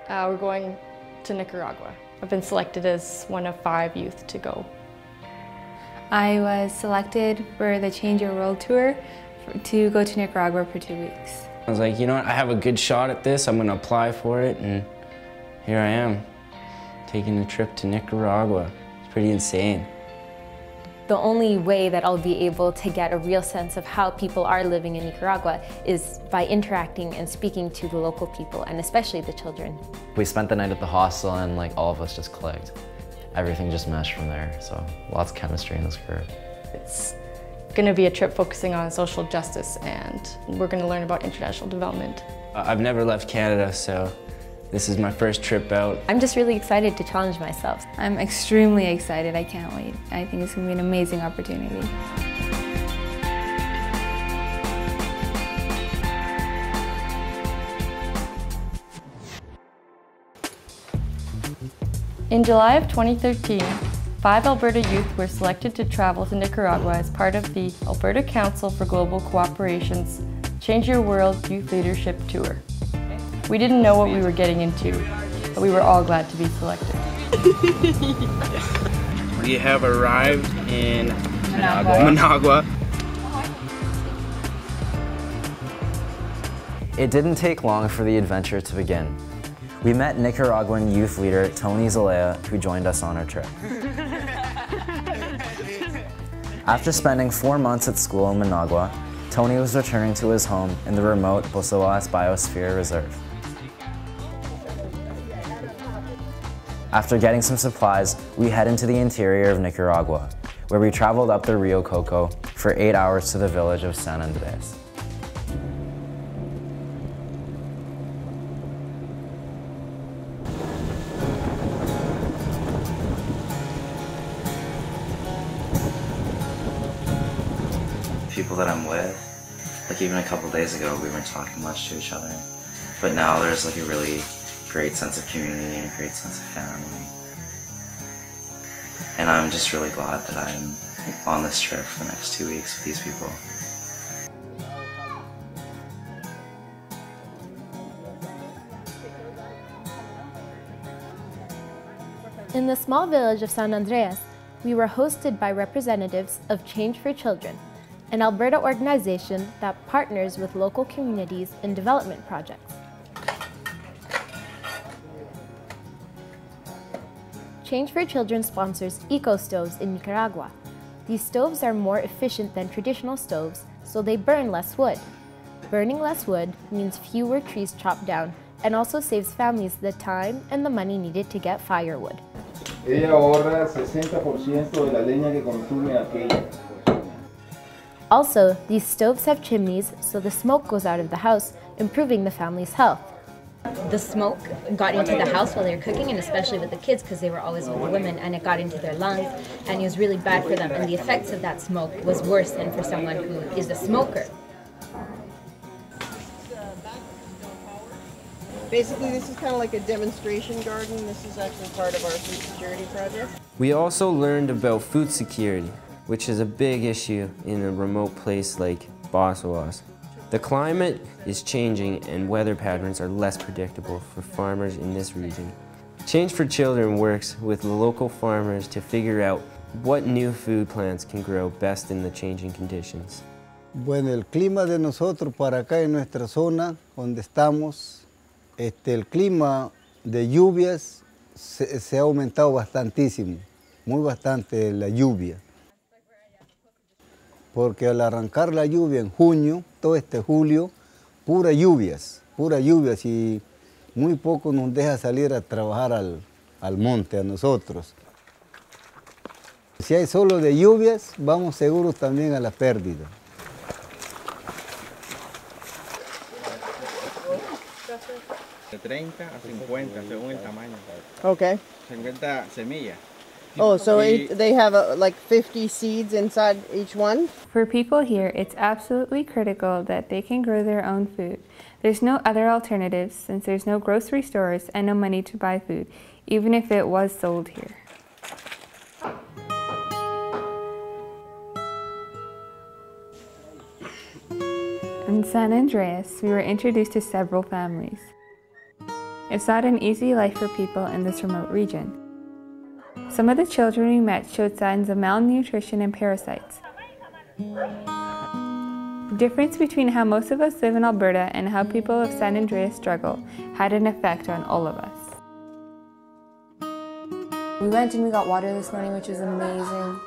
We're going to Nicaragua. I've been selected as one of 5 youth to go. I was selected for the Change Your World tour to go to Nicaragua for 2 weeks. I was like, you know what, I have a good shot at this, I'm gonna apply for it, and here I am, taking a trip to Nicaragua. It's pretty insane. The only way that I'll be able to get a real sense of how people are living in Nicaragua is by interacting and speaking to the local people, and especially the children. We spent the night at the hostel and like all of us just clicked. Everything just meshed from there, so lots of chemistry in this group. It's going to be a trip focusing on social justice, and we're going to learn about international development. I've never left Canada, so this is my first trip out. I'm just really excited to challenge myself. I'm extremely excited. I can't wait. I think it's going to be an amazing opportunity. In July of 2013, 5 Alberta youth were selected to travel to Nicaragua as part of the Alberta Council for Global Cooperation's Change Your World Youth Leadership Tour. We didn't know what we were getting into, but we were all glad to be selected. We have arrived in Managua. It didn't take long for the adventure to begin. We met Nicaraguan youth leader Tony Zelaya, who joined us on our trip. After spending 4 months at school in Managua, Tony was returning to his home in the remote Bosoas Biosphere Reserve. After getting some supplies, we head into the interior of Nicaragua, where we traveled up the Rio Coco for 8 hours to the village of San Andres. People that I'm with, like even a couple days ago, we weren't talking much to each other, but now there's like a really great sense of community and a great sense of family. And I'm just really glad that I'm on this trip for the next 2 weeks with these people. In the small village of San Andreas, we were hosted by representatives of Change for Children, an Alberta organization that partners with local communities in development projects. Change for Children sponsors eco-stoves in Nicaragua. These stoves are more efficient than traditional stoves, so they burn less wood. Burning less wood means fewer trees chopped down and also saves families the time and the money needed to get firewood. Ella ahorra 60% de la leña que consume aquella. Also, these stoves have chimneys, so the smoke goes out of the house, improving the family's health. The smoke got into the house while they were cooking, and especially with the kids because they were always with the women, and it got into their lungs, and it was really bad for them, and the effects of that smoke was worse than for someone who is a smoker. Basically, this is kind of like a demonstration garden. This is actually part of our food security project. We also learned about food security, which is a big issue in a remote place like Bosoas. The climate is changing and weather patterns are less predictable for farmers in this region. Change for Children works with local farmers to figure out what new food plants can grow best in the changing conditions. Bueno, el clima de nosotros para acá en nuestra zona donde estamos, el clima de lluvias se ha aumentado bastantísimo, muy bastante la lluvia. Porque al arrancar la lluvia en junio, todo este julio, puras lluvias y muy poco nos deja salir a trabajar al monte a nosotros. Si hay solo de lluvias, vamos seguros también a la pérdida. De 30 a 50 según el tamaño. Okay. 50 semillas. Oh, so they have like 50 seeds inside each one? For people here, it's absolutely critical that they can grow their own food. There's no other alternatives since there's no grocery stores and no money to buy food, even if it was sold here. In San Andreas, we were introduced to several families. It's not an easy life for people in this remote region. Some of the children we met showed signs of malnutrition and parasites. The difference between how most of us live in Alberta and how people of San Andreas struggle had an effect on all of us. We went and we got water this morning, which was amazing.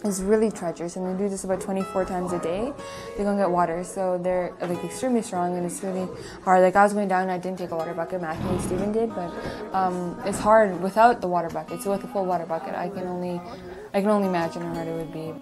It's really treacherous, and they do this about 24 times a day. They go and get water, so they're like extremely strong, and it's really hard. Like I was going down, and I didn't take a water bucket. Matthew and Stephen did, but it's hard without the water bucket. So with a full water bucket, I can only imagine how hard it would be.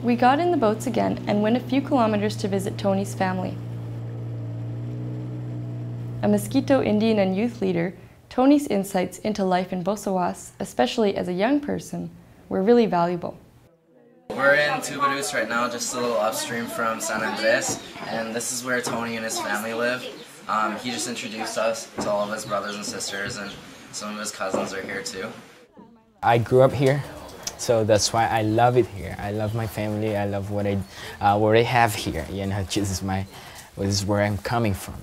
We got in the boats again and went a few kilometers to visit Tony's family. A Mosquito Indian and youth leader, Tony's insights into life in Bosawás, especially as a young person, were really valuable. We're in Tubarus right now, just a little upstream from San Andres, and this is where Tony and his family live. He just introduced us to all of his brothers and sisters, and some of his cousins are here too. I grew up here. So that's why I love it here. I love my family. I love what I have here. You know, this is where I'm coming from.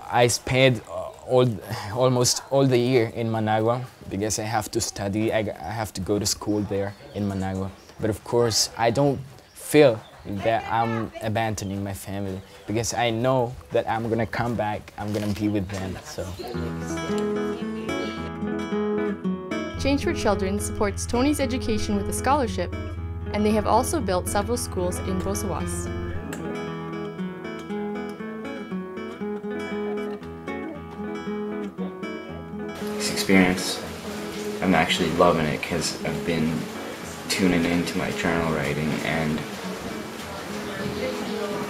I spent almost all the year in Managua because I have to study. I have to go to school there in Managua. But of course, I don't feel that I'm abandoning my family because I know that I'm gonna come back. I'm gonna be with them. So. Change for Children supports Tony's education with a scholarship, and they have also built several schools in Bosawás. This experience, I'm actually loving it because I've been tuning into my journal writing, and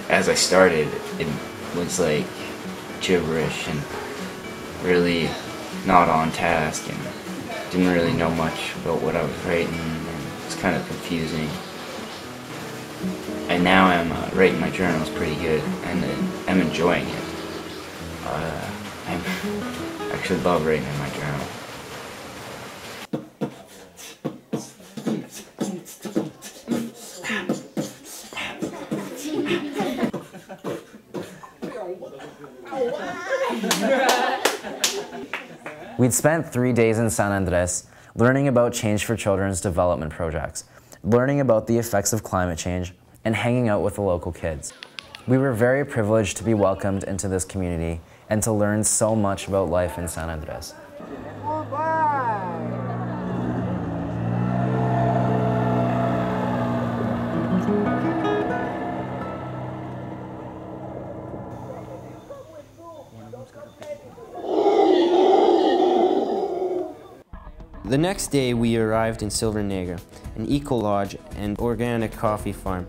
as I started, it was like gibberish and really not on task, and didn't really know much about what I was writing, and it's kind of confusing. And now I'm writing my journals pretty good, and I'm enjoying it. I actually love writing in my journal. We'd spent 3 days in San Andres learning about Change for Children's development projects, learning about the effects of climate change, and hanging out with the local kids. We were very privileged to be welcomed into this community and to learn so much about life in San Andres. The next day we arrived in Silver Negra, an eco-lodge and organic coffee farm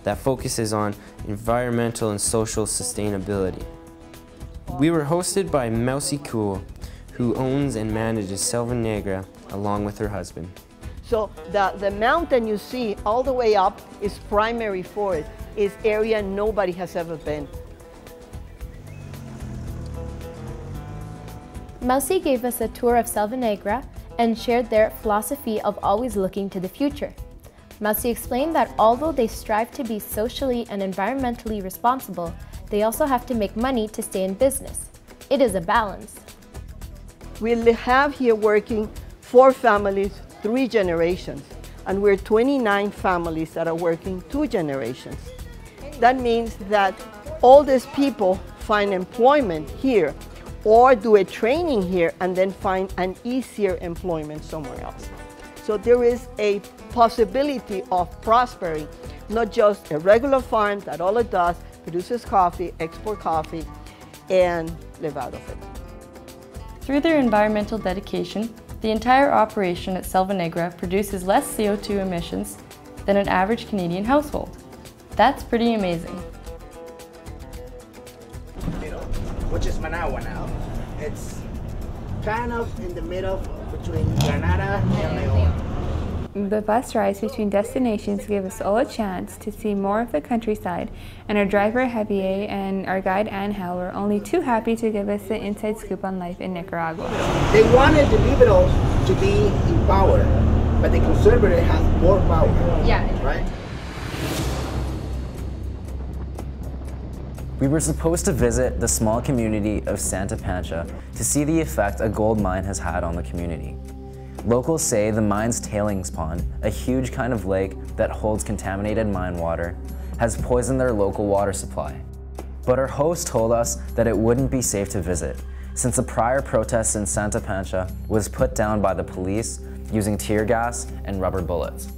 that focuses on environmental and social sustainability. We were hosted by Mousy Cool, who owns and manages Silver Negra along with her husband. So the mountain you see all the way up is primary forest. It's area nobody has ever been. Mousy gave us a tour of Selva Negra and shared their philosophy of always looking to the future. Mousy explained that although they strive to be socially and environmentally responsible, they also have to make money to stay in business. It is a balance. We have here working 4 families, 3 generations, and we're 29 families that are working 2 generations. That means that all these people find employment here or do a training here and then find an easier employment somewhere else. So there is a possibility of prospering, not just a regular farm that all it does, produces coffee, export coffee, and live out of it. Through their environmental dedication, the entire operation at Selva Negra produces less CO2 emissions than an average Canadian household. That's pretty amazing. Which is Managua now. It's kind of in the middle between Granada and León. The bus rides between destinations give us all a chance to see more of the countryside, and our driver Javier and our guide Angel were only too happy to give us the inside scoop on life in Nicaragua. They wanted the liberals to be in power, but the conservative has more power. Yeah. Right? We were supposed to visit the small community of Santa Pancha to see the effect a gold mine has had on the community. Locals say the mine's tailings pond, a huge kind of lake that holds contaminated mine water, has poisoned their local water supply. But our host told us that it wouldn't be safe to visit, since a prior protest in Santa Pancha was put down by the police using tear gas and rubber bullets.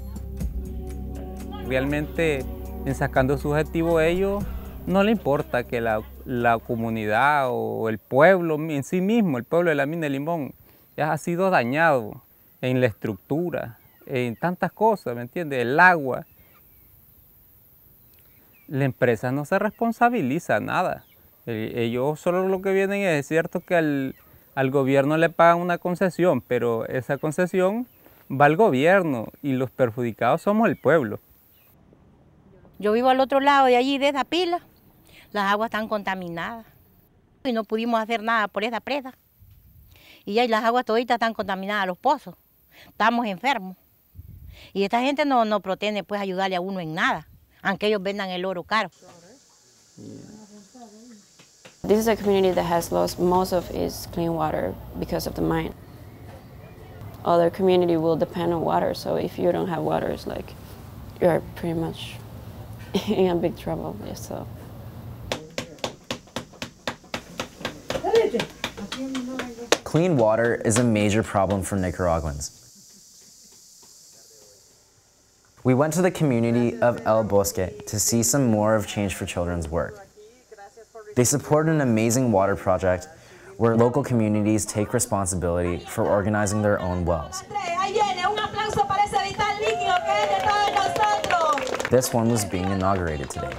Realmente, en sacando su objetivo ellos, no le importa que la comunidad o el pueblo en sí mismo, el pueblo de la mina de Limón, ya ha sido dañado en la estructura, en tantas cosas, ¿me entiendes? El agua. La empresa no se responsabiliza nada. Ellos solo lo que vienen es cierto que al gobierno le pagan una concesión, pero esa concesión va al gobierno y los perjudicados somos el pueblo. Yo vivo al otro lado de allí, de esa pila. Las aguas están contaminadas y no pudimos hacer nada por esa presa. Y ya las aguas toditas están contaminadas, los pozos. Estamos enfermos. Y esta gente no pretende pues ayudarle a uno en nada, aunque ellos vendan el oro caro. This is a community that has lost most of its clean water because of the mine. Other community will depend on water, so if you don't have water, it's like you're pretty much in a big trouble. So. Clean water is a major problem for Nicaraguans. We went to the community of El Bosque to see some more of Change for Children's work. They support an amazing water project where local communities take responsibility for organizing their own wells. This one was being inaugurated today.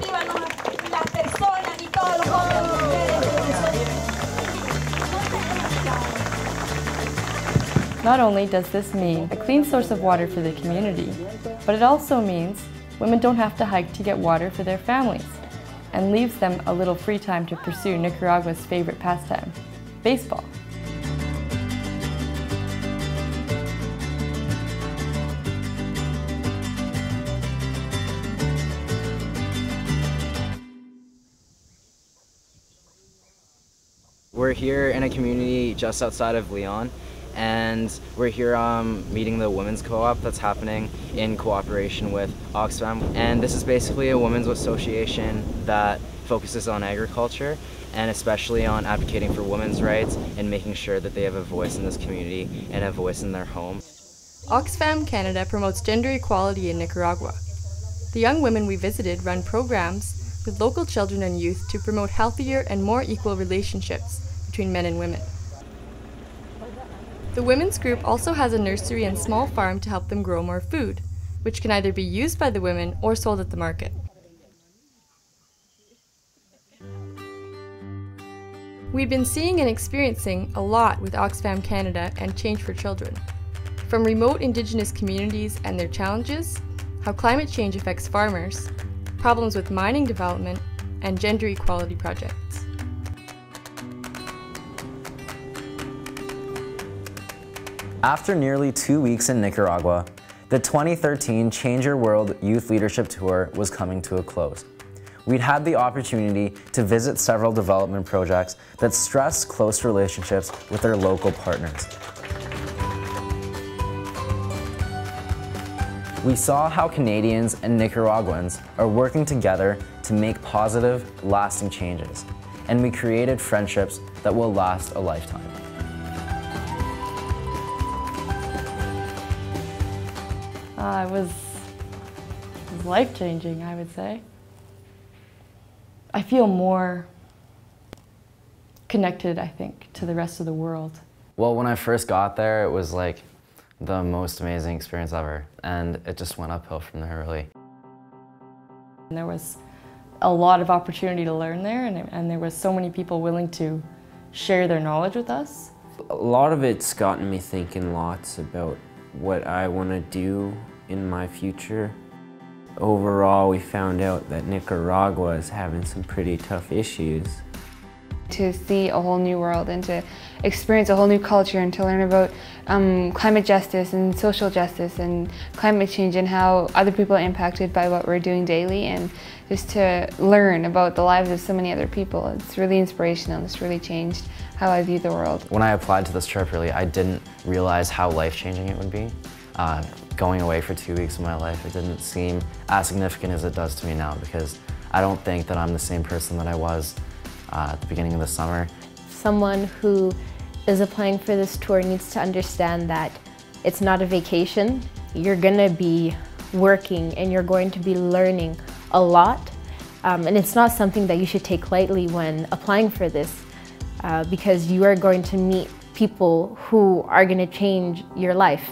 Not only does this mean a clean source of water for the community, but it also means women don't have to hike to get water for their families, and leaves them a little free time to pursue Nicaragua's favorite pastime, baseball. We're here in a community just outside of Leon, and we're here meeting the women's co-op that's happening in cooperation with Oxfam. And this is basically a women's association that focuses on agriculture and especially on advocating for women's rights and making sure that they have a voice in this community and a voice in their home. Oxfam Canada promotes gender equality in Nicaragua. The young women we visited run programs with local children and youth to promote healthier and more equal relationships between men and women. The women's group also has a nursery and small farm to help them grow more food, which can either be used by the women or sold at the market. We've been seeing and experiencing a lot with Oxfam Canada and Change for Children. From remote Indigenous communities and their challenges, how climate change affects farmers, problems with mining development, and gender equality projects. After nearly 2 weeks in Nicaragua, the 2013 Change Your World Youth Leadership Tour was coming to a close. We'd had the opportunity to visit several development projects that stress close relationships with their local partners. We saw how Canadians and Nicaraguans are working together to make positive, lasting changes, and we created friendships that will last a lifetime. It was life-changing, I would say. I feel more connected, I think, to the rest of the world. Well, when I first got there, it was like the most amazing experience ever, and it just went uphill from there, really. And there was a lot of opportunity to learn there, and there was so many people willing to share their knowledge with us. A lot of it's gotten me thinking lots about what I want to do in my future. Overall, we found out that Nicaragua is having some pretty tough issues. To see a whole new world and to experience a whole new culture and to learn about climate justice and social justice and climate change and how other people are impacted by what we're doing daily, and just to learn about the lives of so many other people. It's really inspirational. It's really changed how I view the world. When I applied to this trip, really, I didn't realize how life-changing it would be. Going away for 2 weeks of my life, it didn't seem as significant as it does to me now, because I don't think that I'm the same person that I was at the beginning of the summer. Someone who is applying for this tour needs to understand that it's not a vacation. You're gonna be working and you're going to be learning a lot. And it's not something that you should take lightly when applying for this, because you are going to meet people who are gonna change your life.